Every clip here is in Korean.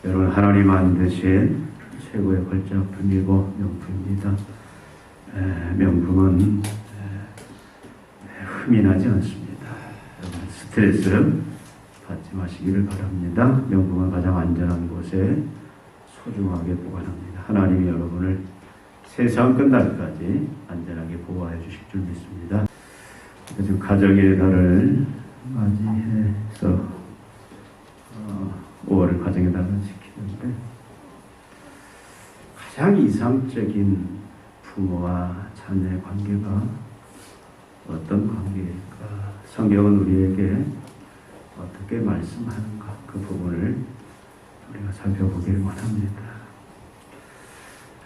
여러분, 하나님 만드신 최고의 걸작품이고 명품입니다. 명품은 흠이 나지 않습니다. 스트레스 받지 마시기를 바랍니다. 명품은 가장 안전한 곳에 소중하게 보관합니다. 하나님이 여러분을 세상 끝날까지 안전하게 보호해 주실 줄 믿습니다. 지금 가정의 달을 맞이해서 5월을 가정의 달을 지키는데, 가장 이상적인 부모와 자녀의 관계가 어떤 관계일까? 성경은 우리에게 어떻게 말씀하는가? 그 부분을 우리가 살펴보기를 원합니다.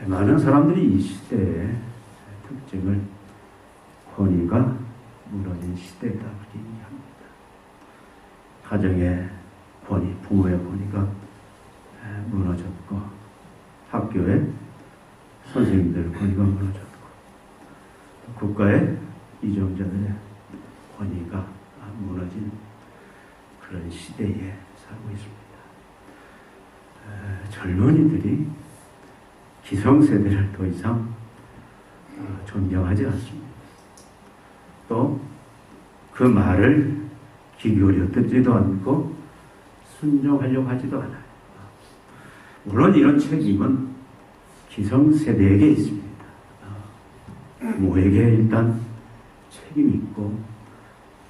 많은 사람들이 이 시대의 특징을 권위가 무너진 시대다 그렇게 얘기합니다. 가정의 권위, 부모의 권위가 무너졌고, 학교의 선생님들의 권위가 무너졌고, 국가의 이정자들의 권위가 무너진 그런 시대에 살고 있습니다. 젊은이들이 기성세대를 더 이상 존경하지 않습니다. 또 그 말을 귀 기울여 듣지도 않고 순종하려고 하지도 않아요. 물론 이런 책임은 기성세대에게 있습니다. 부모에게 일단 책임이 있고,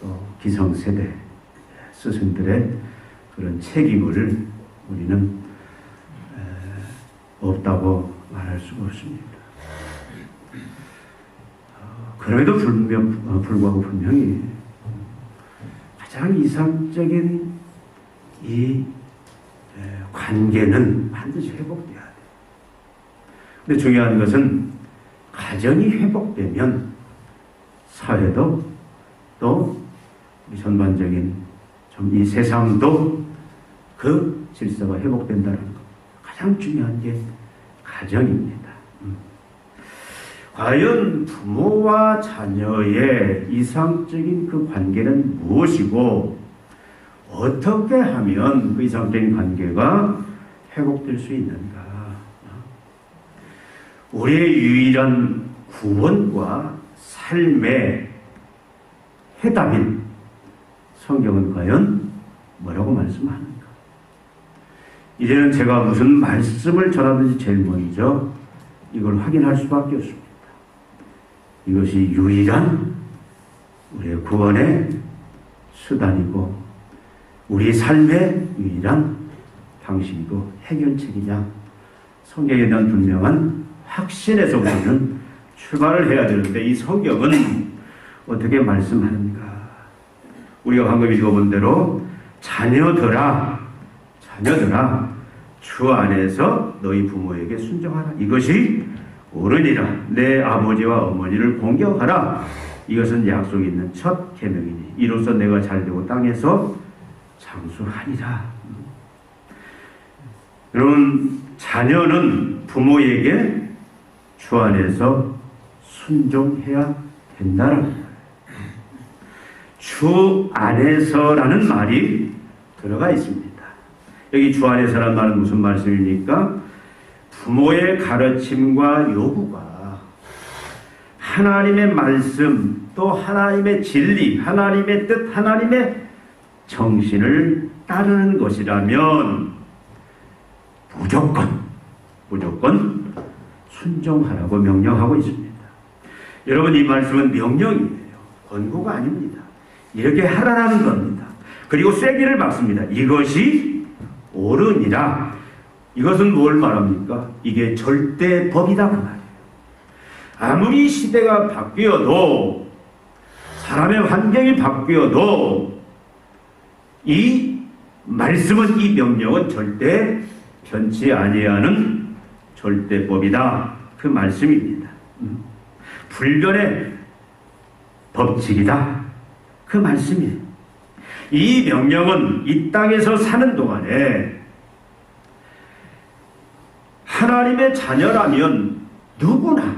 또 기성세대 스승들의 그런 책임을 우리는 없다고 말할 수가 없습니다. 그럼에도 불구하고 분명히 가장 이상적인 이 관계는 반드시 회복돼야 돼요. 근데 중요한 것은 가정이 회복되면 사회도, 또 전반적인 이 세상도 그 질서가 회복된다는 것. 가장 중요한 게 가정입니다. 과연 부모와 자녀의 이상적인 그 관계는 무엇이고, 어떻게 하면 그 이상적인 관계가 회복될 수 있는가? 우리의 유일한 구원과 삶의 해답인 성경은 과연 뭐라고 말씀하는가? 이제는 제가 무슨 말씀을 전하든지 제일 먼저 이걸 확인할 수밖에 없습니다. 이것이 유일한 우리의 구원의 수단이고, 우리 삶의 유일한 방식이고 해결책이냐? 성경에 대한 분명한 확신에서 우리는 출발을 해야 되는데, 이 성경은 어떻게 말씀하는가? 우리가 방금 읽어본 대로 자녀들아 주 안에서 너희 부모에게 순종하라. 이것이 옳으니라. 내 아버지와 어머니를 공경하라. 이것은 약속 있는 첫 계명이니 이로써 내가 잘되고 땅에서 장수하리라. 여러분, 자녀는 부모에게 주 안에서 순종해야 된다는 거예요. 주 안에서라는 말이 들어가 있습니다. 여기 주 안에서라는 말은 무슨 말씀입니까? 부모의 가르침과 요구가 하나님의 말씀, 또 하나님의 진리, 하나님의 뜻, 하나님의 정신을 따르는 것이라면 무조건 순종하라고 명령하고 있습니다. 여러분, 이 말씀은 명령이에요. 권고가 아닙니다. 이렇게 하라는 겁니다. 그리고 쐐기를 박습니다. 이것이 옳으니라. 이것은 뭘 말합니까? 이게 절대법이다 그 말이에요. 아무리 시대가 바뀌어도, 사람의 환경이 바뀌어도 이 말씀은, 이 명령은 절대 변치 아니하는 절대법이다 그 말씀입니다. 불변의 법칙이다 그 말씀이에요. 이 명령은 이 땅에서 사는 동안에 하나님의 자녀라면 누구나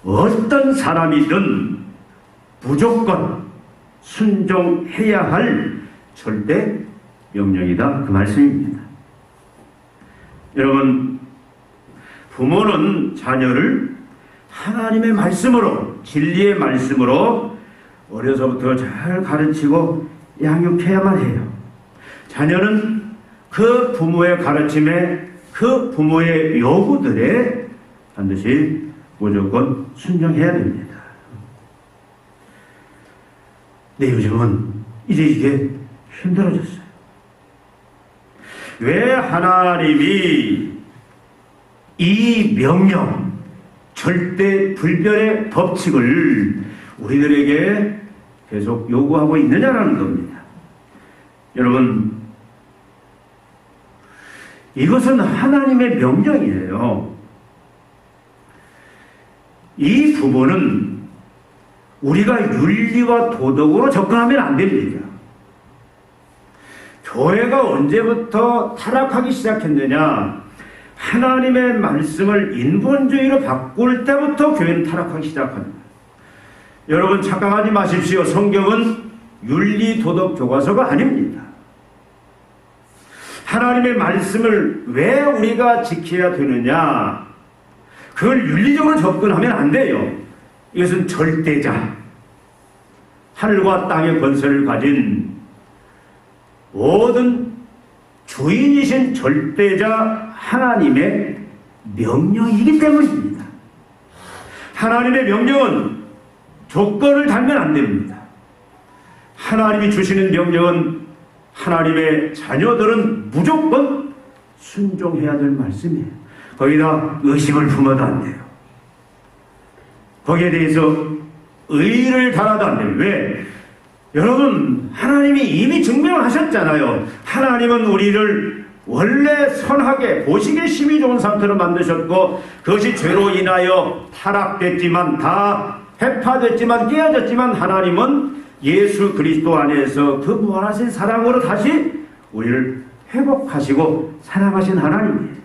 어떤 사람이든 무조건 순종해야 할 절대 명령이다 그 말씀입니다. 여러분, 부모는 자녀를 하나님의 말씀으로, 진리의 말씀으로 어려서부터 잘 가르치고 양육해야만 해요. 자녀는 그 부모의 가르침에, 그 부모의 요구들에 반드시 무조건 순종해야 됩니다. 근데 요즘은 이제 이게 힘들어졌어요. 왜 하나님이 이 명령, 절대 불변의 법칙을 우리들에게 계속 요구하고 있느냐라는 겁니다. 여러분, 이것은 하나님의 명령이에요. 이 부분은 우리가 윤리와 도덕으로 접근하면 안 됩니다. 교회가 언제부터 타락하기 시작했느냐? 하나님의 말씀을 인본주의로 바꿀 때부터 교회는 타락하기 시작합니다. 여러분, 착각하지 마십시오. 성경은 윤리 도덕 교과서가 아닙니다. 하나님의 말씀을 왜 우리가 지켜야 되느냐? 그걸 윤리적으로 접근하면 안 돼요. 이것은 절대자, 하늘과 땅의 권세를 가진 모든 주인이신 절대자 하나님의 명령이기 때문입니다. 하나님의 명령은 조건을 달면 안 됩니다. 하나님이 주시는 명령은 하나님의 자녀들은 무조건 순종해야 될 말씀이에요. 거기다 의심을 품어도 안 돼요. 거기에 대해서 의의를 달아도 안 돼요. 왜? 여러분, 하나님이 이미 증명을 하셨잖아요. 하나님은 우리를 원래 선하게 보시기에 심히 좋은 상태로 만드셨고, 그것이 죄로 인하여 타락됐지만, 다 해파됐지만, 깨어졌지만, 하나님은 예수 그리스도 안에서 그 무한하신 사랑으로 다시 우리를 회복하시고 사랑하신 하나님이에요.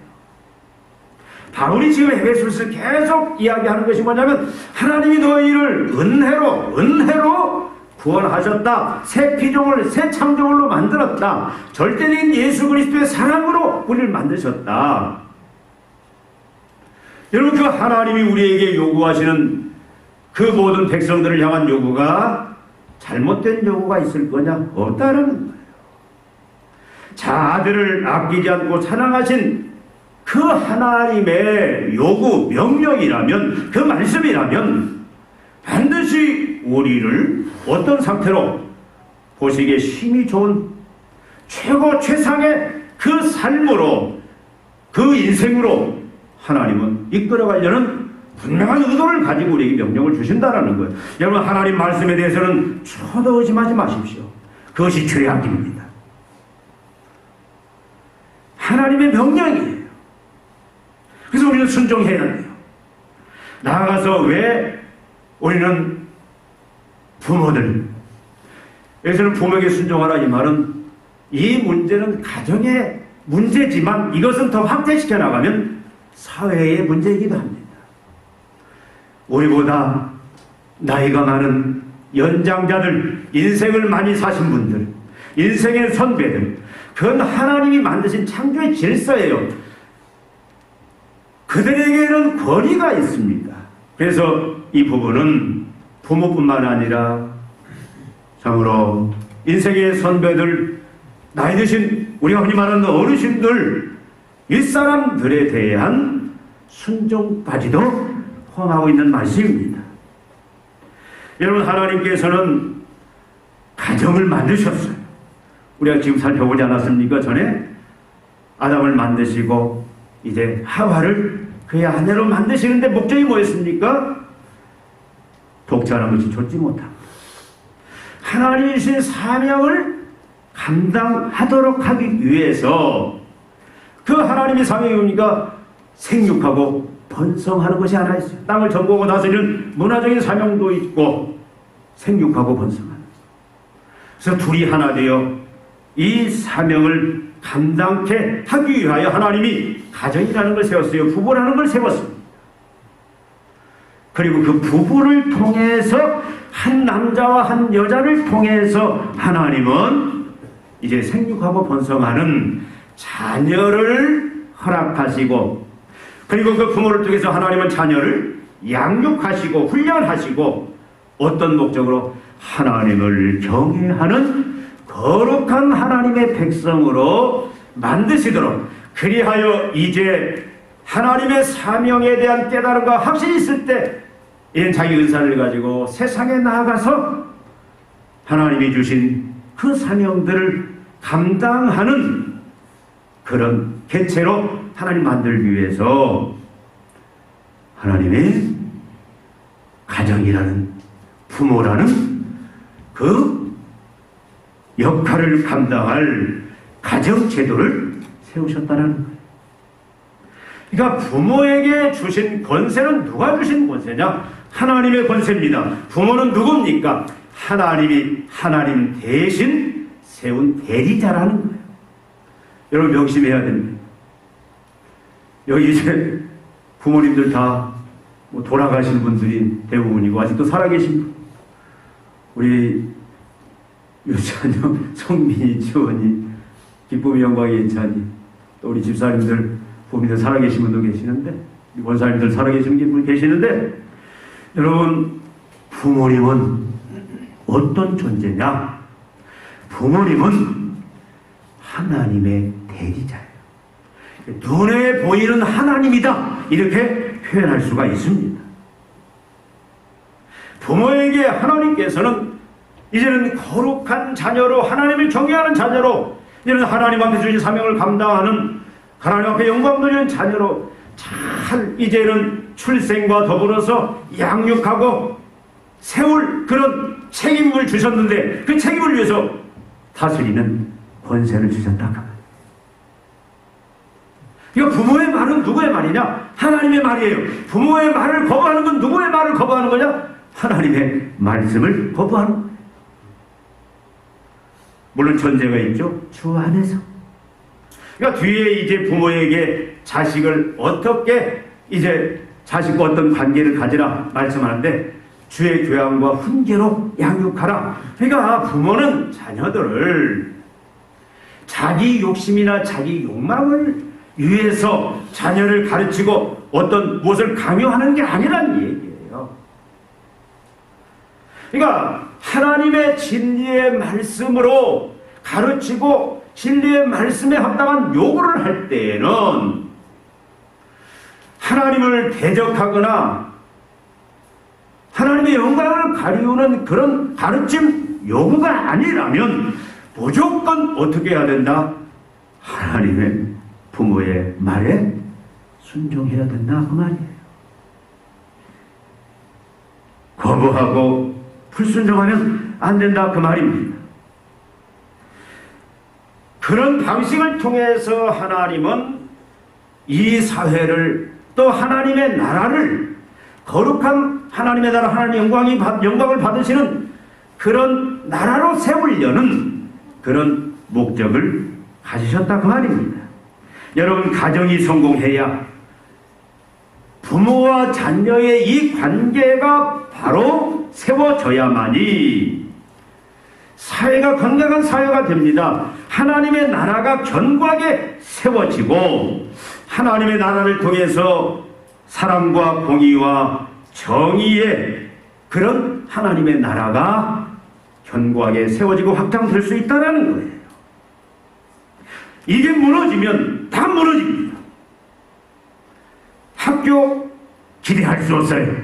바울이 지금 에베소서에서 계속 이야기하는 것이 뭐냐면, 하나님이 너희를 은혜로 구원하셨다. 새 피조물, 새 창조물로 만들었다. 절대적인 예수 그리스도의 사랑으로 우리를 만드셨다. 여러분, 그 하나님이 우리에게 요구하시는 그 모든 백성들을 향한 요구가 잘못된 요구가 있을 거냐? 없다는 거예요. 자아들을 아끼지 않고 사랑하신 그 하나님의 요구, 명령이라면, 그 말씀이라면 반드시 우리를 어떤 상태로 보시기에 심히 좋은 최고 최상의 그 삶으로, 그 인생으로 하나님은 이끌어가려는 분명한 의도를 가지고 우리에게 명령을 주신다는 거예요. 여러분, 하나님 말씀에 대해서는 저도 의심하지 마십시오. 그것이 죄악입니다. 하나님의 명령이에요. 그래서 우리는 순종해야 돼요. 나아가서 왜 우리는 부모들, 여기서는 부모에게 순종하라 이 말은, 이 문제는 가정의 문제지만 이것은 더 확대시켜 나가면 사회의 문제이기도 합니다. 우리보다 나이가 많은 연장자들, 인생을 많이 사신 분들, 인생의 선배들, 그건 하나님이 만드신 창조의 질서예요. 그들에게는 권위가 있습니다. 그래서 이 부분은 부모뿐만 아니라 참으로 인생의 선배들, 나이 드신 우리가 흔히 말하는 어르신들, 이 사람들에 대한 순종까지도 포함하고 있는 말씀입니다. 여러분, 하나님께서는 가정을 만드셨어요. 우리가 지금 살펴보지 않았습니까? 전에 아담을 만드시고 이제 하와를 그의 아내로 만드시는데 목적이 뭐였습니까? 독자라는 것이 좋지 못함. 하나님이 주신 사명을 감당하도록 하기 위해서, 그 하나님의 사명이 뭡니까? 생육하고 번성하는 것이 하나 있어요. 땅을 정복하고 다스리는 문화적인 사명도 있고 생육하고 번성하는 거죠. 그래서 둘이 하나 되어 이 사명을 감당케 하기 위하여 하나님이 가정이라는 걸 세웠어요. 부부라는 걸 세웠습니다. 그리고 그 부부를 통해서, 한 남자와 한 여자를 통해서 하나님은 이제 생육하고 번성하는 자녀를 허락하시고, 그리고 그 부모를 통해서 하나님은 자녀를 양육하시고 훈련하시고, 어떤 목적으로? 하나님을 경외하는 거룩한 하나님의 백성으로 만드시도록, 그리하여 이제 하나님의 사명에 대한 깨달음과 확신이 있을 때 이는 자기 은사를 가지고 세상에 나아가서 하나님이 주신 그 사명들을 감당하는 그런 개체로 하나님 만들기 위해서 하나님의 가정이라는, 부모라는 그 역할을 감당할 가정제도를 세우셨다는 거예요. 그러니까 부모에게 주신 권세는 누가 주신 권세냐? 하나님의 권세입니다. 부모는 누굽니까? 하나님이 하나님 대신 세운 대리자라는 거예요. 여러분 명심해야 됩니다. 여기 이제 부모님들 다 돌아가신 분들이 대부분이고, 아직도 살아계신 분, 우리 유찬영, 성민이, 지원이, 기쁨이, 영광이, 인찬이, 또 우리 집사님들, 부모님들 살아계신 분도 계시는데, 원사님들 살아계신 분 계시는데, 여러분 부모님은 어떤 존재냐? 부모님은 하나님의 대리자예요. 눈에 보이는 하나님이다, 이렇게 표현할 수가 있습니다. 부모에게 하나님께서는 이제는 거룩한 자녀로, 하나님을 경외하는 자녀로, 이제는 하나님 앞에 주신 사명을 감당하는, 하나님 앞에 영광 돌리는 자녀로 잘 이제는 출생과 더불어서 양육하고 세울 그런 책임을 주셨는데, 그 책임을 위해서 다스리는 권세를 주셨다. 이거 부모의 말은 누구의 말이냐? 하나님의 말이에요. 부모의 말을 거부하는 건 누구의 말을 거부하는 거냐? 하나님의 말씀을 거부하는 거예요. 물론 전제가 있죠. 주 안에서. 그러니까 뒤에 이제 부모에게 자식을 어떻게, 이제 자식과 어떤 관계를 가지라 말씀하는데, 주의 교양과 훈계로 양육하라. 그러니까 부모는 자녀들을 자기 욕심이나 자기 욕망을 위해서 자녀를 가르치고 어떤 무엇을 강요하는 게 아니란 얘기예요. 그러니까 하나님의 진리의 말씀으로 가르치고 진리의 말씀에 합당한 요구를 할 때에는 하나님을 대적하거나 하나님의 영광을 가리우는 그런 가르침 요구가 아니라면 무조건 어떻게 해야 된다? 하나님의 부모의 말에 순종해야 된다, 그 말이에요. 거부하고 불순종하면 안 된다, 그 말입니다. 그런 방식을 통해서 하나님은 이 사회를, 또 하나님의 나라를, 거룩한 하나님의 나라, 하나님의 영광을 받으시는 그런 나라로 세우려는 그런 목적을 가지셨다, 그 말입니다. 여러분, 가정이 성공해야 부모와 자녀의 이 관계가 바로 세워져야만이 사회가 건강한 사회가 됩니다. 하나님의 나라가 견고하게 세워지고, 하나님의 나라를 통해서 사랑과 공의와 정의의 그런 하나님의 나라가 견고하게 세워지고 확장될 수 있다는 거예요. 이게 무너지면 다 무너집니다. 학교 기대할 수 없어요.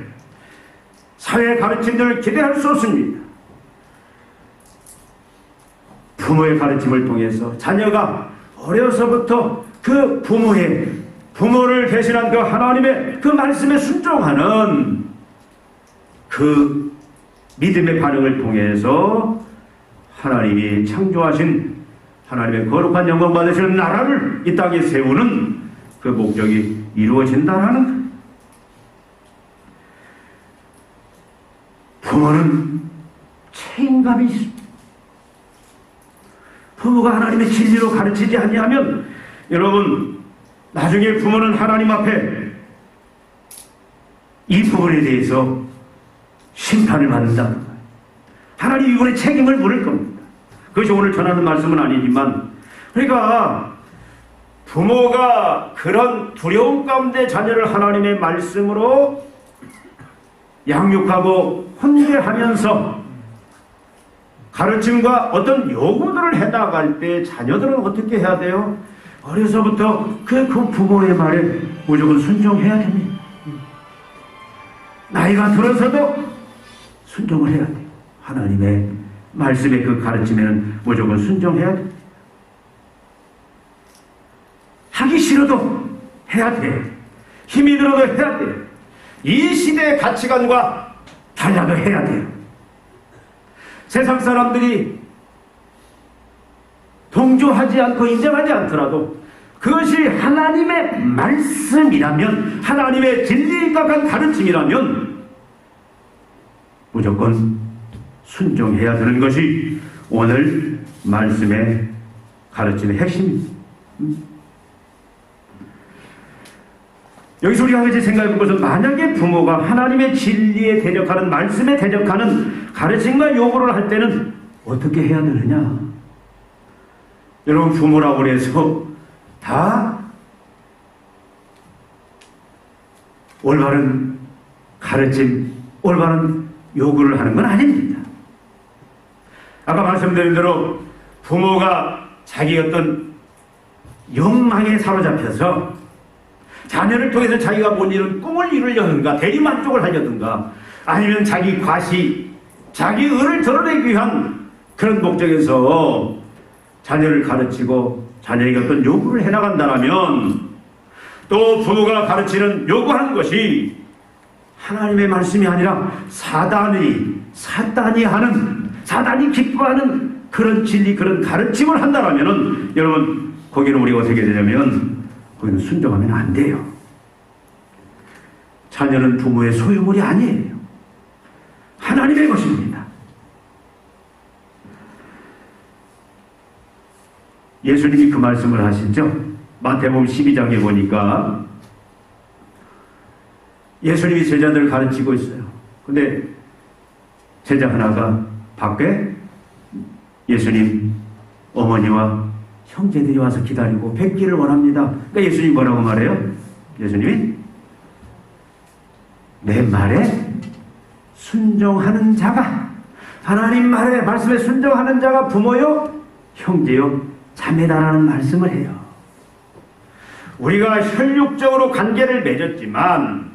사회 가르침들을 기대할 수 없습니다. 부모의 가르침을 통해서 자녀가 어려서부터 그 부모를 대신한 그 하나님의 그 말씀에 순종하는 그 믿음의 반응을 통해서 하나님이 창조하신 하나님의 거룩한 영광 받으시는 나라를 이 땅에 세우는 그 목적이 이루어진다는 거예요. 부모는 책임감이 있습니다. 부모가 하나님의 진리로 가르치지 아니하면, 여러분, 나중에 부모는 하나님 앞에 이 부분에 대해서 심판을 받는다는 거예요. 하나님 이번에 책임을 물을 겁니다. 그것이 오늘 전하는 말씀은 아니지만, 그러니까 부모가 그런 두려움 가운데 자녀를 하나님의 말씀으로 양육하고 훈계하면서 가르침과 어떤 요구들을 해나갈 때 자녀들은 어떻게 해야 돼요? 어려서부터 그 부모의 말에 무조건 순종해야 됩니다. 나이가 들어서도 순종을 해야 돼요. 하나님의 말씀의 그 가르침에는 무조건 순종해야 돼요. 하기 싫어도 해야 돼요. 힘이 들어도 해야 돼요. 이 시대의 가치관과 달라도 해야 돼요. 세상 사람들이 동조하지 않고 인정하지 않더라도 그것이 하나님의 말씀이라면, 하나님의 진리에 가까운 가르침이라면 무조건 순종해야 되는 것이 오늘 말씀의 가르침의 핵심입니다. 여기서 우리가 이제 생각해 볼 것은, 만약에 부모가 하나님의 진리에 대적하는, 말씀에 대적하는 가르침과 요구를 할 때는 어떻게 해야 되느냐? 여러분, 부모라고 해서 다 올바른 가르침, 올바른 요구를 하는 건 아닙니다. 아까 말씀드린 대로 부모가 자기 어떤 욕망에 사로잡혀서 자녀를 통해서 자기가 못 이룬 꿈을 이루려는가, 대리만족을 하려든가, 아니면 자기 과시, 자기 의를 드러내기 위한 그런 목적에서 자녀를 가르치고 자녀에게 어떤 요구를 해나간다면, 또 부모가 가르치는 요구하는 것이 하나님의 말씀이 아니라 사단이 하는, 사단이 기뻐하는 그런 진리, 그런 가르침을 한다면, 여러분, 거기는 우리가 어떻게 되냐면 거기는 순종하면 안 돼요. 자녀는 부모의 소유물이 아니에요. 하나님의 것입니다. 예수님이 그 말씀을 하시죠. 마태복음 12장에 보니까 예수님이 제자들을 가르치고 있어요. 근데 제자 하나가 밖에 예수님 어머니와 형제들이 와서 기다리고 뵙기를 원합니다. 그러니까 예수님이 뭐라고 말해요? 예수님이 내 말에 순종하는 자가, 하나님 말에, 말씀에 순종하는 자가 부모요, 형제요, 자매다라는 말씀을 해요. 우리가 혈육적으로 관계를 맺었지만,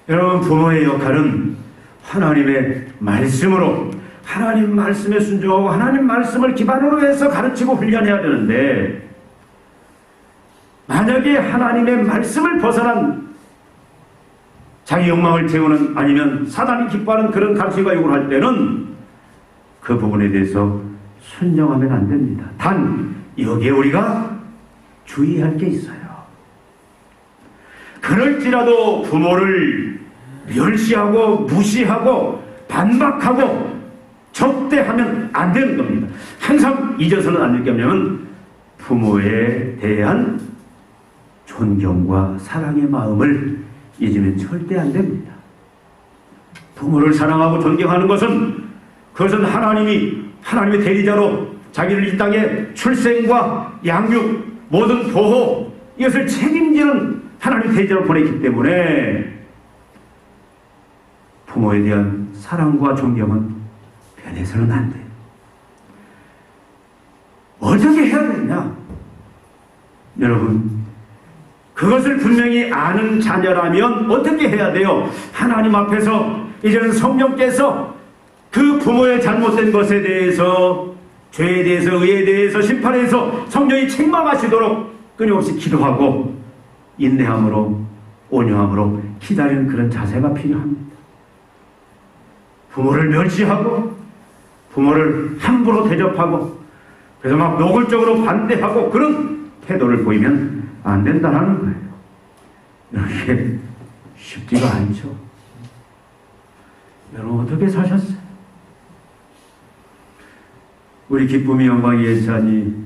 여러분, 부모의 역할은 하나님의 말씀으로, 하나님 말씀에 순종하고 하나님 말씀을 기반으로 해서 가르치고 훈련해야 되는데, 만약에 하나님의 말씀을 벗어난 자기 욕망을 채우는, 아니면 사단이 기뻐하는 그런 가르침과 요구를 할 때는 그 부분에 대해서 순종하면 안 됩니다. 단 여기에 우리가 주의할 게 있어요. 그럴지라도 부모를 멸시하고 무시하고 반박하고 적대하면 안 되는 겁니다. 항상 잊어서는 안 될 게 뭐냐면 부모에 대한 존경과 사랑의 마음을 잊으면 절대 안 됩니다. 부모를 사랑하고 존경하는 것은, 그것은 하나님의 대리자로 자기를 이 땅에 출생과 양육, 모든 보호, 이것을 책임지는 하나님 대리자로 보냈기 때문에 부모에 대한 사랑과 존경은 변해서는 안 돼요. 어떻게 해야 되냐? 여러분, 그것을 분명히 아는 자녀라면 어떻게 해야 돼요? 하나님 앞에서 이제는 성령께서 그 부모의 잘못된 것에 대해서, 죄에 대해서, 의에 대해서, 심판에 대해서 성령이 책망하시도록 끊임없이 기도하고 인내함으로, 온유함으로 기다리는 그런 자세가 필요합니다. 부모를 멸시하고 부모를 함부로 대접하고 그래서 막 노골적으로 반대하고 그런 태도를 보이면 안 된다는 거예요. 이게 쉽지가 않죠. 여러분 어떻게 사셨어요? 우리 기쁨이 영광이 예찬이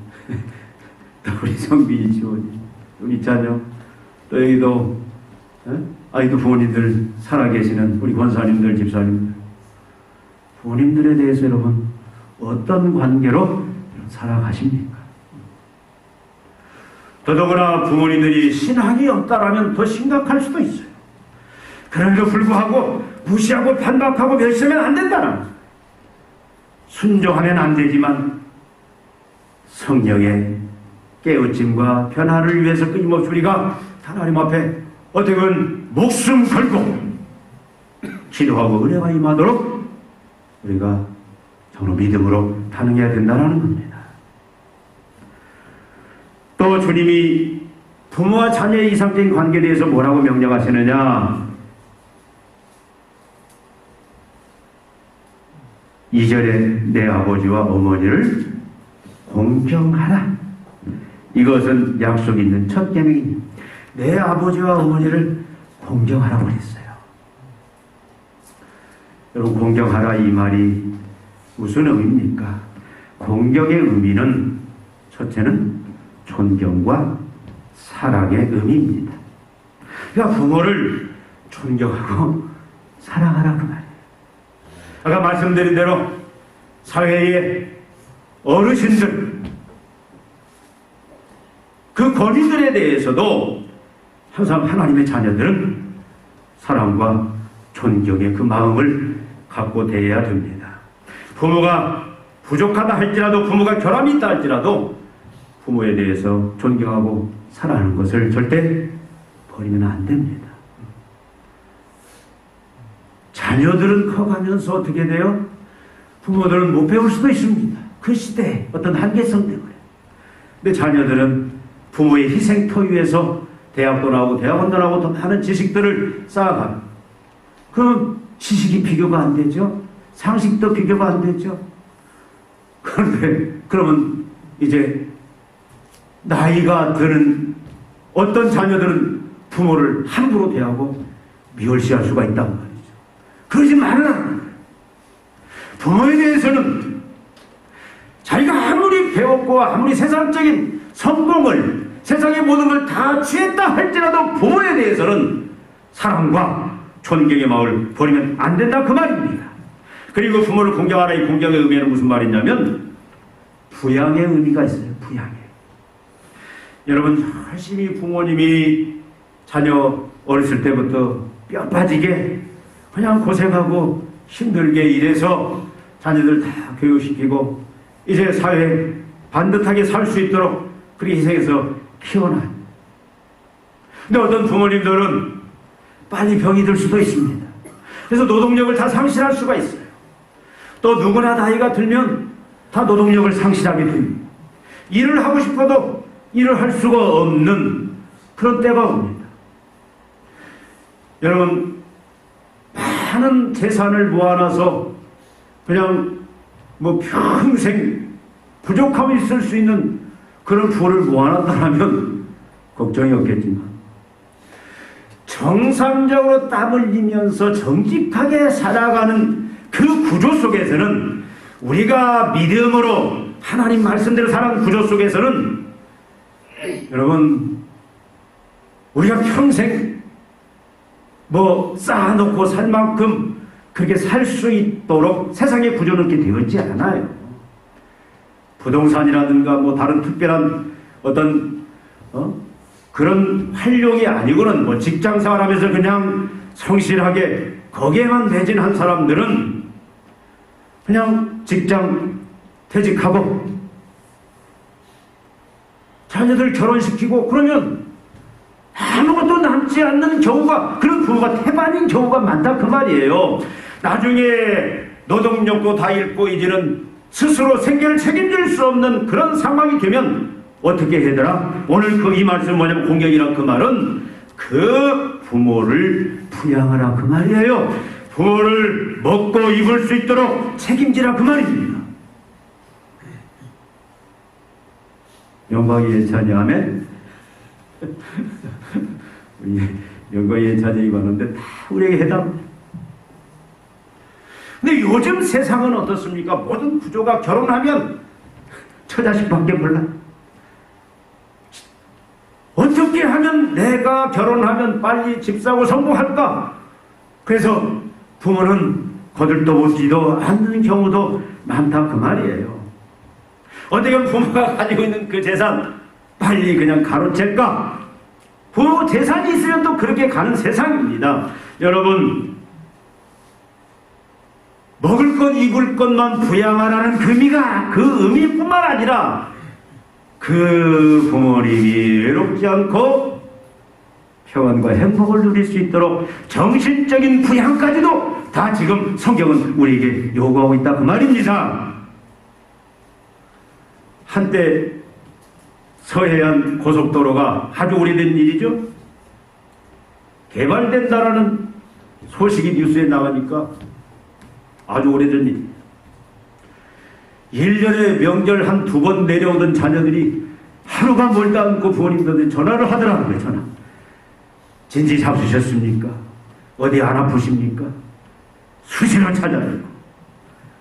또 우리 성빈이 지원이 우리 자녀 또 여기도 아이도 부모님들 살아계시는 우리 권사님들 집사님들 부모님들에 대해서 여러분 어떤 관계로 살아가십니까? 더더구나 부모님들이 신앙이 없다라면 더 심각할 수도 있어요. 그럼에도 불구하고 무시하고 반박하고 멸시하면 안 된다는 거예요. 순종하면 안 되지만 성령의 깨우침과 변화를 위해서 끊임없이 우리가 하나님 앞에 어떻게든 목숨 걸고 기도하고 은혜가 임하도록 우리가 정말 믿음으로 반응해야 된다는 겁니다. 또 주님이 부모와 자녀의 이상적인 관계에 대해서 뭐라고 명령하시느냐? 2절에 내 아버지와 어머니를 공경하라. 이것은 약속 있는 첫 계명입니다. 내 아버지와 어머니를 공경하라고 했어요. 여러분, 공경하라 이 말이 무슨 의미입니까? 공경의 의미는 첫째는 존경과 사랑의 의미입니다. 그러니까 부모를 존경하고 사랑하라 그 말이에요. 아까 말씀드린 대로 사회의 어르신들, 그 권위들에 대해서도 항상 하나님의 자녀들은 사랑과 존경의 그 마음을 갖고 대해야 됩니다. 부모가 부족하다 할지라도, 부모가 결함이 있다 할지라도 부모에 대해서 존경하고 사랑하는 것을 절대 버리면 안 됩니다. 자녀들은 커가면서 어떻게 돼요? 부모들은 못 배울 수도 있습니다. 그 시대의 어떤 한계성 때문에. 근데 자녀들은 부모의 희생터 위에서 대학도 나오고 대학원도 나오고 더 많은 지식들을 쌓아가요. 그럼 지식이 비교가 안 되죠? 상식도 비교가 안 되죠? 그런데 그러면 이제 나이가 드는 어떤 자녀들은 부모를 함부로 대하고 멸시할 수가 있단 말이죠. 그러지 말라. 부모에 대해서는 자기가 아무리 배웠고 아무리 세상적인 성공을, 세상의 모든 걸 다 취했다 할지라도 부모에 대해서는 사랑과 존경의 마음을 버리면 안 된다 그 말입니다. 그리고 부모를 공경하라, 이 공경의 의미는 무슨 말이냐면 부양의 의미가 있어요. 부양의. 여러분, 열심히 부모님이 자녀 어렸을 때부터 뼈 빠지게 그냥 고생하고 힘들게 일해서 자녀들 다 교육시키고 이제 사회에 반듯하게 살 수 있도록 그렇게 희생해서 키워놔요. 근데 어떤 부모님들은 빨리 병이 들 수도 있습니다. 그래서 노동력을 다 상실할 수가 있어요. 또 누구나 나이가 들면 다 노동력을 상실하게 됩니다. 일을 하고 싶어도 일을 할 수가 없는 그런 때가 옵니다. 여러분, 많은 재산을 모아놔서 그냥 뭐 평생 부족함이 있을 수 있는 그런 부를 모아놨다면 걱정이 없겠지만 정상적으로 땀을 흘리면서 정직하게 살아가는 그 구조 속에서는, 우리가 믿음으로 하나님 말씀대로 살아가는 구조 속에서는 여러분, 우리가 평생 뭐 쌓아놓고 살 만큼 그렇게 살 수 있도록 세상의 구조는 그렇게 되어있지 않아요. 부동산이라든가 뭐 다른 특별한 어떤 그런 활용이 아니고는 뭐 직장 생활하면서 그냥 성실하게 거기에만 매진한 사람들은 그냥 직장 퇴직하고 자녀들 결혼시키고 그러면 아무것도 남지 않는 경우가, 그런 부모가 태반인 경우가 많다 그 말이에요. 나중에 노동력도 다 잃고 이제는 스스로 생계를 책임질 수 없는 그런 상황이 되면 어떻게 해더라? 오늘 그 이 말씀 뭐냐면 공경이란 그 말은 그 부모를 부양하라 그 말이에요. 부모를 먹고 입을 수 있도록 책임지라 그 말입니다. 영광이 예찬이 아멘. 우리 영광이 예찬이 입었는데 다 우리에게 해답. 근데 요즘 세상은 어떻습니까? 모든 구조가 결혼하면 처자식밖에 몰라. 어떻게 하면 내가 결혼하면 빨리 집 사고 성공할까? 그래서 부모는 거들떠보지도 않는 경우도 많다 그 말이에요. 어떻게 부모가 가지고 있는 그 재산 빨리 그냥 가로챌까? 부모 재산이 있으면 또 그렇게 가는 세상입니다. 여러분, 먹을 것 입을 것만 부양하라는 그 의미뿐만 아니라 그 부모님이 외롭지 않고 평안과 행복을 누릴 수 있도록 정신적인 부양까지도 다 지금 성경은 우리에게 요구하고 있다 그 말입니다. 한때 서해안 고속도로가 아주 오래된 일이죠. 개발된다라는 소식이 뉴스에 나가니까 아주 오래된 일. 1년에 명절 한 2번 내려오던 자녀들이 하루가 멀지 않고 부모님들한테 전화를 하더라고요. 전화. 진지 잡수셨습니까? 어디 안 아프십니까? 수시로 찾아들고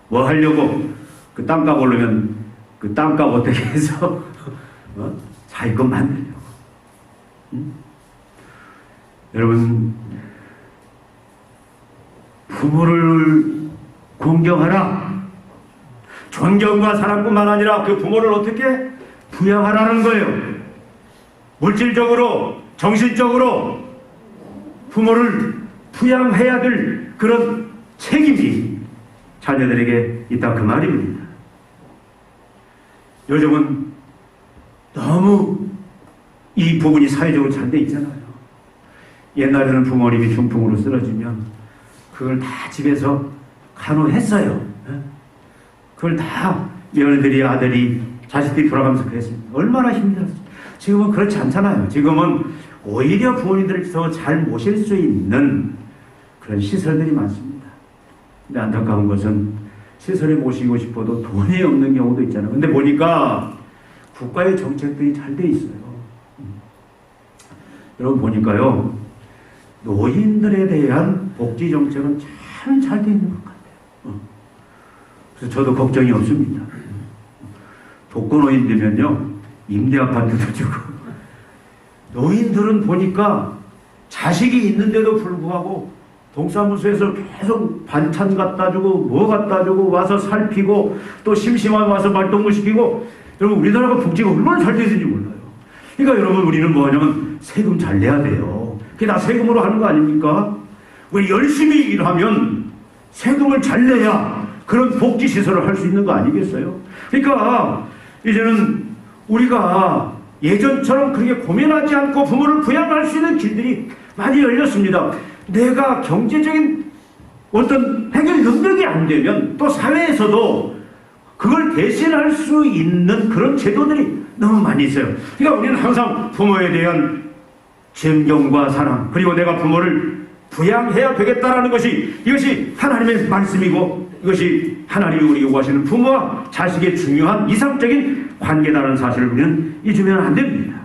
뭐 하려고 그 땅값 오르면 그 땅값 어떻게 해서 자기 것 만들려고. 여러분, 부모를 공경하라. 존경과 사랑뿐만 아니라 그 부모를 어떻게 부양하라는 거예요. 물질적으로, 정신적으로 부모를 부양해야 될 그런 책임이 자녀들에게 있다 그 말입니다. 요즘은 너무 이 부분이 사회적으로 잘 돼 있잖아요. 옛날에는 부모님이 중풍으로 쓰러지면 그걸 다 집에서 간호했어요. 그걸 다 며느리, 아들이, 자식들이 돌아가면서 그랬습니다. 얼마나 힘들었어요. 지금은 그렇지 않잖아요. 지금은 오히려 부모님들을 더 잘 모실 수 있는 그런 시설들이 많습니다. 근데 안타까운 것은 시설에 모시고 싶어도 돈이 없는 경우도 있잖아요. 근데 보니까 국가의 정책들이 잘 돼 있어요. 여러분 보니까요, 노인들에 대한 복지 정책은 참 잘 돼 있는 것 같아요. 그래서 저도 걱정이 없습니다. 독거노인 되면요, 임대 아파트도 주고, 노인들은 보니까 자식이 있는데도 불구하고 동사무소에서 계속 반찬 갖다 주고 뭐 갖다 주고 와서 살피고 또 심심하면 와서 말동무 시키고. 여러분, 우리나라가 복지가 얼마나 잘 되는지 몰라요. 그러니까 여러분, 우리는 뭐 하냐면 세금 잘 내야 돼요. 그게 다 세금으로 하는 거 아닙니까? 우리 열심히 일하면 세금을 잘 내야 그런 복지시설을 할 수 있는 거 아니겠어요? 그러니까 이제는 우리가 예전처럼 그렇게 고민하지 않고 부모를 부양할 수 있는 길들이 많이 열렸습니다. 내가 경제적인 어떤 해결 능력이 안 되면 또 사회에서도 그걸 대신할 수 있는 그런 제도들이 너무 많이 있어요. 그러니까 우리는 항상 부모에 대한 존경과 사랑, 그리고 내가 부모를 부양해야 되겠다라는 것이, 이것이 하나님의 말씀이고 이것이 하나님이 우리 요구하시는 부모와 자식의 중요한 이상적인 관계다라는 사실을 우리는 잊으면 안 됩니다.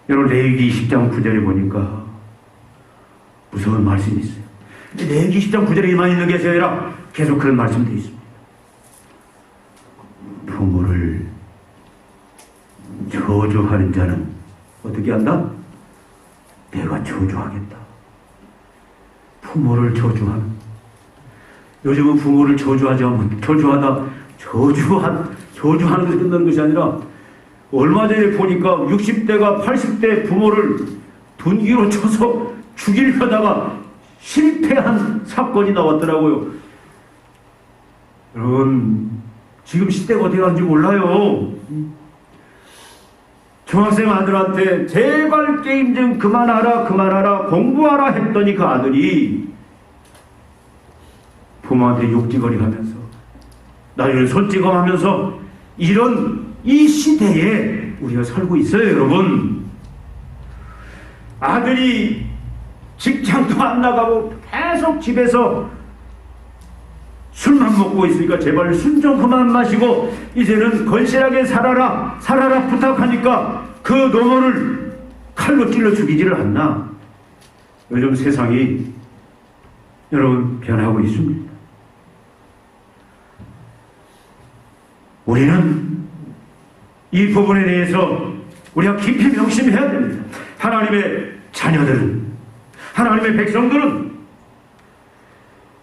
여러분, 레위기 20장 9절에 보니까 무서운 말씀이 있어요. 레위기 10장 9절에만 있는 것이 아니라 계속 그런 말씀도 있습니다. 부모를 저주하는 자는 어떻게 한다? 내가 저주하겠다. 부모를 저주하는. 요즘은 부모를 저주하자면 저주하는 것이 끝나는 것이 아니라, 얼마 전에 보니까 60대가 80대 부모를 둔기로 쳐서 죽이려다가 실패한 사건이 나왔더라고요. 여러분, 지금 시대가 어떻게 가는지 몰라요. 중학생 아들한테 제발 게임 좀 그만하라 공부하라 했더니 그 아들이 부모한테 욕지거리 하면서 나이를 솔직함하면서 이런 이 시대에 우리가 살고 있어요. 여러분, 아들이 직장도 안 나가고 계속 집에서 술만 먹고 있으니까 제발 술 좀 그만 마시고 이제는 건실하게 살아라 부탁하니까 그 노모를 칼로 찔러 죽이지를 않나. 요즘 세상이 여러분 변하고 있습니다. 우리는 이 부분에 대해서 우리가 깊이 명심해야 됩니다. 하나님의 자녀들은, 하나님의 백성들은,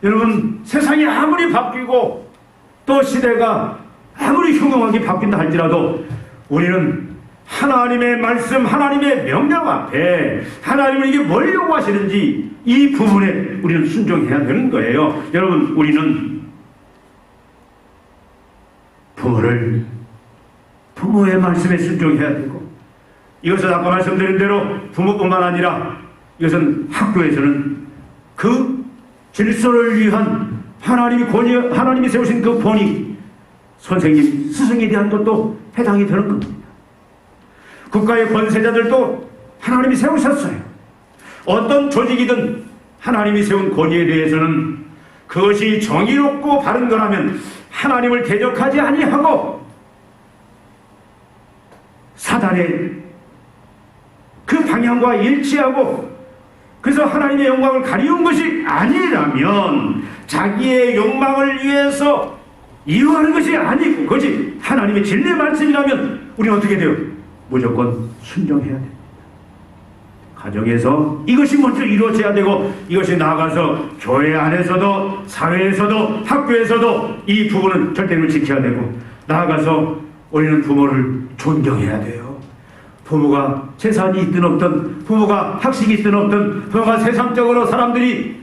여러분, 세상이 아무리 바뀌고 또 시대가 아무리 흉흉하게 바뀐다 할지라도 우리는 하나님의 말씀, 하나님의 명령 앞에 하나님은 이게 뭘 요구하시는지 이 부분에 우리는 순종해야 되는 거예요. 여러분, 우리는 부모의 말씀에 순종해야 되고, 이것은 아까 말씀드린 대로 부모뿐만 아니라 이것은 학교에서는 그 질서를 위한 하나님이 세우신 그 본이 선생님, 스승에 대한 것도 해당이 되는 겁니다. 국가의 권세자들도 하나님이 세우셨어요. 어떤 조직이든 하나님이 세운 권위에 대해서는 그것이 정의롭고 바른 거라면 하나님을 대적하지 아니하고 사단의 그 방향과 일치하고, 그래서 하나님의 영광을 가리운 것이 아니라면, 자기의 욕망을 위해서 이유하는 것이 아니고 그것이 하나님의 진리의 말씀이라면 우리는 어떻게 돼요? 무조건 순종해야 됩니다. 가정에서 이것이 먼저 이루어져야 되고, 이것이 나아가서 교회 안에서도 사회에서도 학교에서도 이 부분은 절대로 지켜야 되고, 나아가서 우리는 부모를 존경해야 돼요. 부모가 재산이 있든 없든, 부모가 학식이 있든 없든, 부모가 세상적으로 사람들이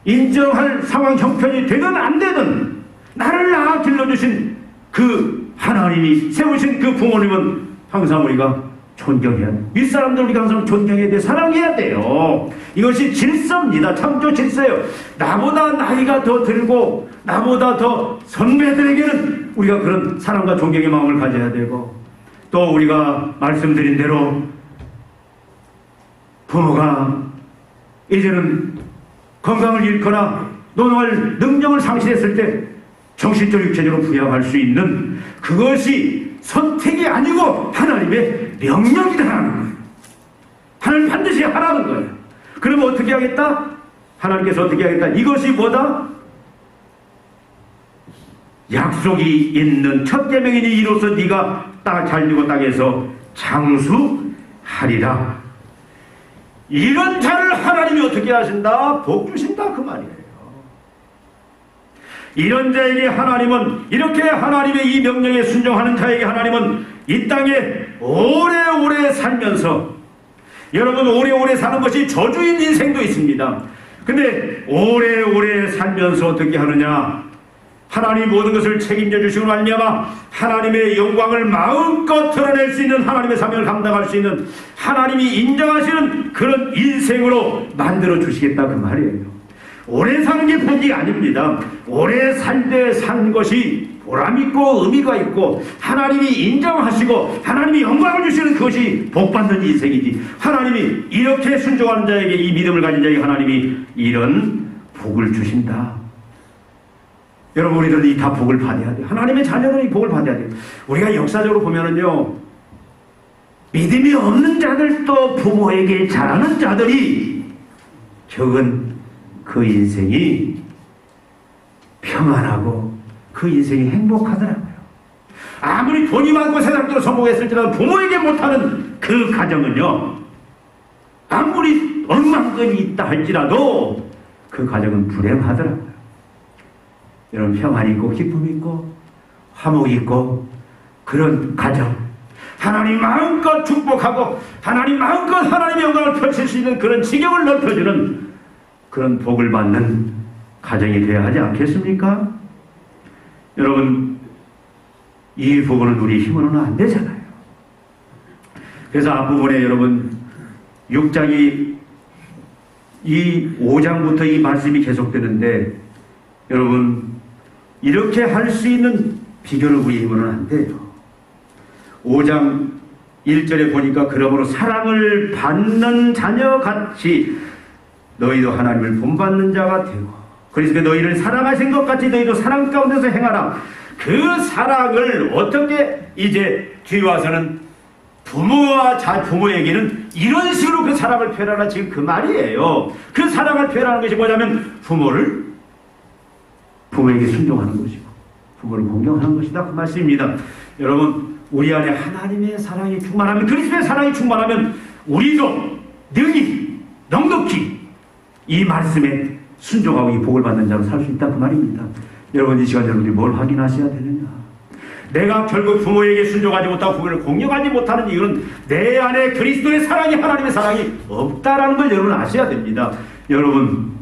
인정할 상황 형편이 되든 안 되든 나를 낳아 길러주신 그 하나님이 세우신 그 부모님은 항상 우리가 존경해야 돼요. 윗사람들 우리가 항상 존경해야 돼요. 사랑해야 돼요. 이것이 질서입니다. 창조 질서예요. 나보다 나이가 더 들고 나보다 더 선배들에게는 우리가 그런 사랑과 존경의 마음을 가져야 되고, 또 우리가 말씀드린 대로 부모가 이제는 건강을 잃거나 노동할 능력을 상실했을 때 정신적으로 육체적으로 부양할 수 있는 그것이 선택이 아니고 하나님의 명령이라는 거예요. 하나님 반드시 하라는 거예요. 그러면 어떻게 하겠다? 하나님께서 어떻게 하겠다? 이것이 뭐다? 약속이 있는 첫 계명이니 이로써 네가 땅 잘지고 땅에서 장수하리라. 이런 자를 하나님이 어떻게 하신다? 복 주신다, 그 말이에요. 이런 자에게 하나님은, 이렇게 하나님의 이 명령에 순종하는 자에게 하나님은 이 땅에 오래오래 살면서, 여러분, 오래오래 사는 것이 저주인 인생도 있습니다. 근데 오래오래 살면서 어떻게 하느냐? 하나님 모든 것을 책임져 주시고 말미암아 하나님의 영광을 마음껏 드러낼 수 있는, 하나님의 사명을 감당할 수 있는, 하나님이 인정하시는 그런 인생으로 만들어 주시겠다, 그 말이에요. 오래 사는 게 복이 아닙니다. 오래 살 때 산 것이 보람있고 의미가 있고 하나님이 인정하시고 하나님이 영광을 주시는 그것이 복받는 인생이지, 하나님이 이렇게 순종하는 자에게, 이 믿음을 가진 자에게 하나님이 이런 복을 주신다. 여러분, 우리들이 다 복을 받아야 돼요. 하나님의 자녀들이 복을 받아야 돼요. 우리가 역사적으로 보면은요, 믿음이 없는 자들도 부모에게 잘하는 자들이 적은 그 인생이 평안하고 그 인생이 행복하더라고요. 아무리 돈이 많고 세상적으로 성공했을지라도 부모에게 못하는 그 가정은요, 아무리 억만금이 있다 할지라도 그 가정은 불행하더라고요. 여러분, 평안이 있고 기쁨이 있고 화목이 있고 그런 가정, 하나님 마음껏 축복하고 하나님 마음껏 하나님의 영광을 펼칠 수 있는 그런 지경을 넓혀주는 그런 복을 받는 가정이 되어야 하지 않겠습니까? 여러분, 이 복은 우리 힘으로는 안 되잖아요. 그래서 앞부분에 여러분 6장이 이 5장부터 이 말씀이 계속되는데, 여러분 이렇게 할 수 있는 비결은 우리 힘으로는 안 돼요. 5장 1절에 보니까 그러므로 사랑을 받는 자녀같이 너희도 하나님을 본받는 자가 되고, 그래서 너희를 사랑하신 것 같이 너희도 사랑 가운데서 행하라. 그 사랑을 어떻게, 이제 뒤에 와서는 부모에게는 이런 식으로 그 사랑을 표현하라, 지금 그 말이에요. 그 사랑을 표현하는 것이 뭐냐면 부모에게 순종하는 것이고 부모를 공경하는 것이다, 그 말씀입니다. 여러분, 우리 안에 하나님의 사랑이 충만하면, 그리스도의 사랑이 충만하면 우리도 능히 넉넉히 이 말씀에 순종하고 이 복을 받는 자로 살 수 있다, 그 말입니다. 여러분, 이 시간 여러분들이 뭘 확인하셔야 되느냐? 내가 결국 부모에게 순종하지 못하고 부모를 공경하지 못하는 이유는 내 안에 그리스도의 사랑이, 하나님의 사랑이 없다라는 걸 여러분 아셔야 됩니다. 여러분,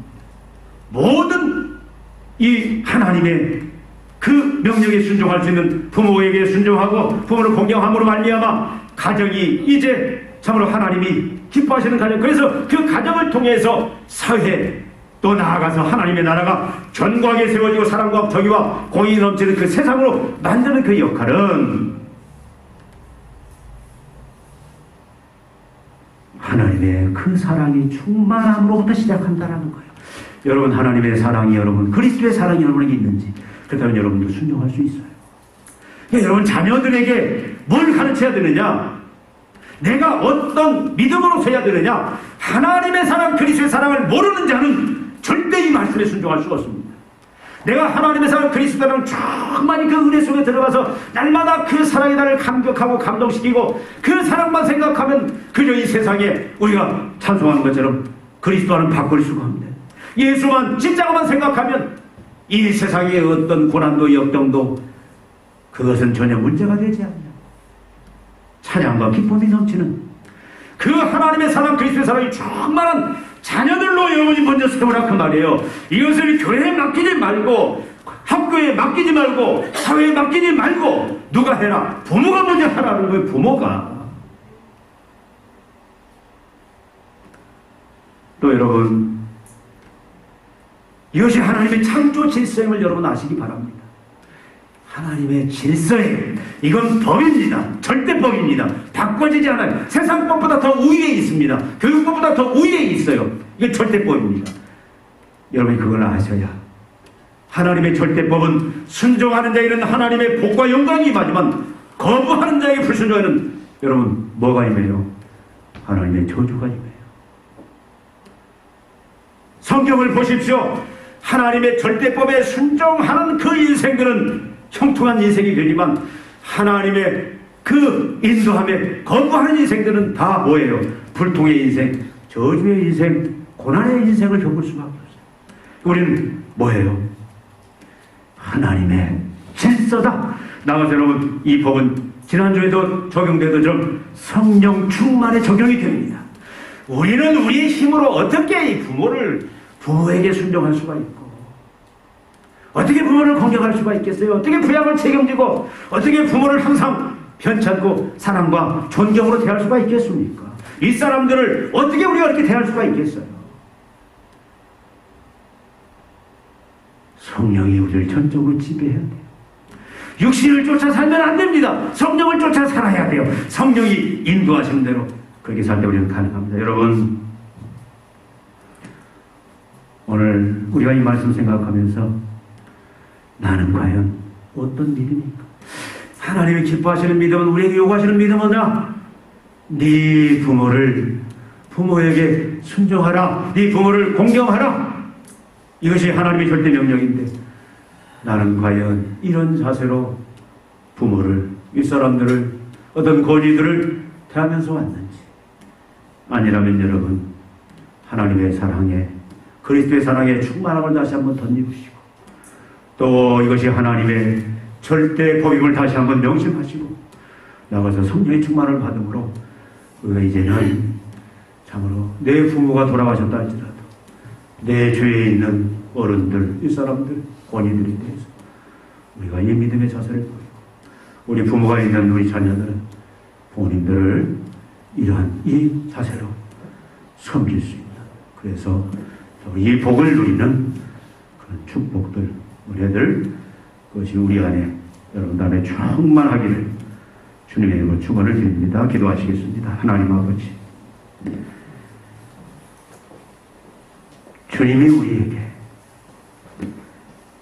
모든 이 하나님의 그 명령에 순종할 수 있는 부모에게 순종하고 부모를 공경함으로 말미암아 가정이 이제 참으로 하나님이 기뻐하시는 가정, 그래서 그 가정을 통해서 사회, 또 나아가서 하나님의 나라가 견고하게 세워지고 사랑과 정의와 공의가 넘치는 그 세상으로 만드는 그 역할은 하나님의 그 사랑이 충만함으로부터 시작한다라는 거예요. 여러분, 하나님의 사랑이, 여러분 그리스도의 사랑이 여러분에게 있는지, 그렇다면 여러분도 순종할 수 있어요. 그러니까 여러분, 자녀들에게 뭘 가르쳐야 되느냐? 내가 어떤 믿음으로 서야 되느냐? 하나님의 사랑, 그리스도의 사랑을 모르는 자는 절대 이 말씀에 순종할 수가 없습니다. 내가 하나님의 사랑, 그리스도의 사랑 충만히 그 은혜 속에 들어가서 날마다 그 사랑의 나를 감격하고 감동시키고 그 사랑만 생각하면 그저 이 세상에 우리가 찬송하는 것처럼 그리스도와는 바꿀 수가 없네. 예수만, 진짜만 생각하면 이 세상의 어떤 고난도 역경도 그것은 전혀 문제가 되지 않냐. 찬양과 기쁨이 넘치는 그 하나님의 사랑, 그리스도의 사랑이 충만한 자녀들로 여러분이 먼저 세우라, 그 말이에요. 이것을 교회에 맡기지 말고, 학교에 맡기지 말고, 사회에 맡기지 말고, 누가 해라? 부모가 먼저 하라는 거예요. 부모가. 또 여러분, 이것이 하나님의 창조 질서임을 여러분 아시기 바랍니다. 하나님의 질서에, 이건 법입니다. 절대법입니다. 바꿔지지 않아요. 세상 법보다 더 우위에 있습니다. 교육법보다 더 우위에 있어요. 이게 절대법입니다. 여러분이 그걸 아셔야, 하나님의 절대법은 순종하는 자에게는 하나님의 복과 영광이 임하지만 거부하는 자에게 불순종하는, 여러분 뭐가 임해요? 하나님의 저주가 임해요. 성경을 보십시오. 하나님의 절대법에 순종하는 그 인생들은 형통한 인생이 되지만 하나님의 그 인도함에 거부하는 인생들은 다 뭐예요? 불통의 인생, 저주의 인생, 고난의 인생을 겪을 수밖에 없어요. 우리는 뭐예요? 하나님의 질서다. 나가서 여러분, 이 법은 지난주에도 적용되던 성령 충만에 적용이 됩니다. 우리는 우리의 힘으로 어떻게 이 부모에게 순종할 수가 있고, 어떻게 부모를 공경할 수가 있겠어요? 어떻게 부양을 책임지고, 어떻게 부모를 항상 편찮고 사랑과 존경으로 대할 수가 있겠습니까? 이 사람들을 어떻게 우리가 이렇게 대할 수가 있겠어요? 성령이 우리를 전적으로 지배해야 돼요. 육신을 쫓아 살면 안 됩니다. 성령을 쫓아 살아야 돼요. 성령이 인도하시는 대로 그렇게 살 때 우리는 가능합니다. 여러분, 오늘 우리가 이 말씀 생각하면서 나는 과연 어떤 믿음입니까? 하나님이 기뻐하시는 믿음은, 우리에게 요구하시는 믿음은 뭐냐? 네 부모에게 순종하라, 네 부모를 공경하라. 이것이 하나님의 절대 명령인데, 나는 과연 이런 자세로 부모를, 윗사람들을, 어떤 권위들을 대하면서 왔는지. 아니라면 여러분, 하나님의 사랑에, 그리스도의 사랑에 충만함을 다시 한번 덧입으시고, 또 이것이 하나님의 절대 법임을 다시 한번 명심하시고 나가서 성령의 충만을 받음으로 우리가 이제는 참으로 내 부모가 돌아가셨다 할지라도 내 주위에 있는 어른들, 이 사람들, 권위들에 대해서 우리가 이 믿음의 자세를 보이고, 우리 부모가 있는 우리 자녀들은 부모님들을 이러한 이 자세로 섬길 수 있는, 그래서 이 복을 누리는 그런 축복들, 우리 애들, 그것이 우리 안에 여러분 다음에 충만하기를 주님의 이름으로 축원을 드립니다. 기도하시겠습니다. 하나님 아버지, 주님이 우리에게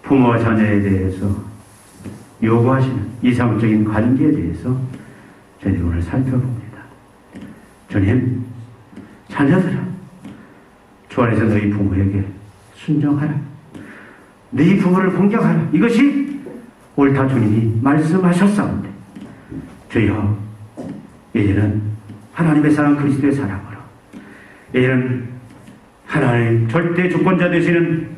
부모와 자녀에 대해서 요구하시는 이상적인 관계에 대해서 저희들이 오늘 살펴봅니다. 주님, 자녀들아, 주 안에서 너희 부모에게 순종하라. 네 부모를 공경하라. 이것이 옳다 주님이 말씀하셨사온데, 주여, 이제는 하나님의 사랑 그리스도의 사랑으로, 이제는 하나님 절대 주권자 되시는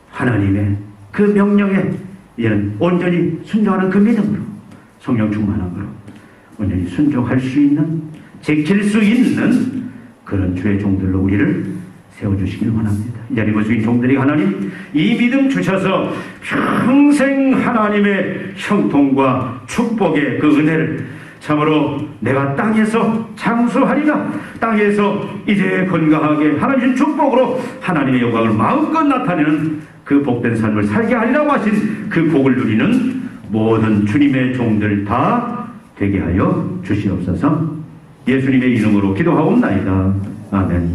하나님의 그 명령에 이제는 온전히 순종하는 그 믿음으로, 성령 충만함으로 온전히 순종할 수 있는, 지킬 수 있는 그런 주의 종들로 우리를 세워주시길 원합니다. 이 자리에 모신 종들이 하나님 이 믿음 주셔서 평생 하나님의 형통과 축복의 그 은혜를 참으로 내가 땅에서 장수하리라, 땅에서 이제 건강하게 하나님 축복으로 하나님의 영광을 마음껏 나타내는 그 복된 삶을 살게 하리라고 하신 그 복을 누리는 모든 주님의 종들 다 되게 하여 주시옵소서. 예수님의 이름으로 기도하옵나이다. 아멘.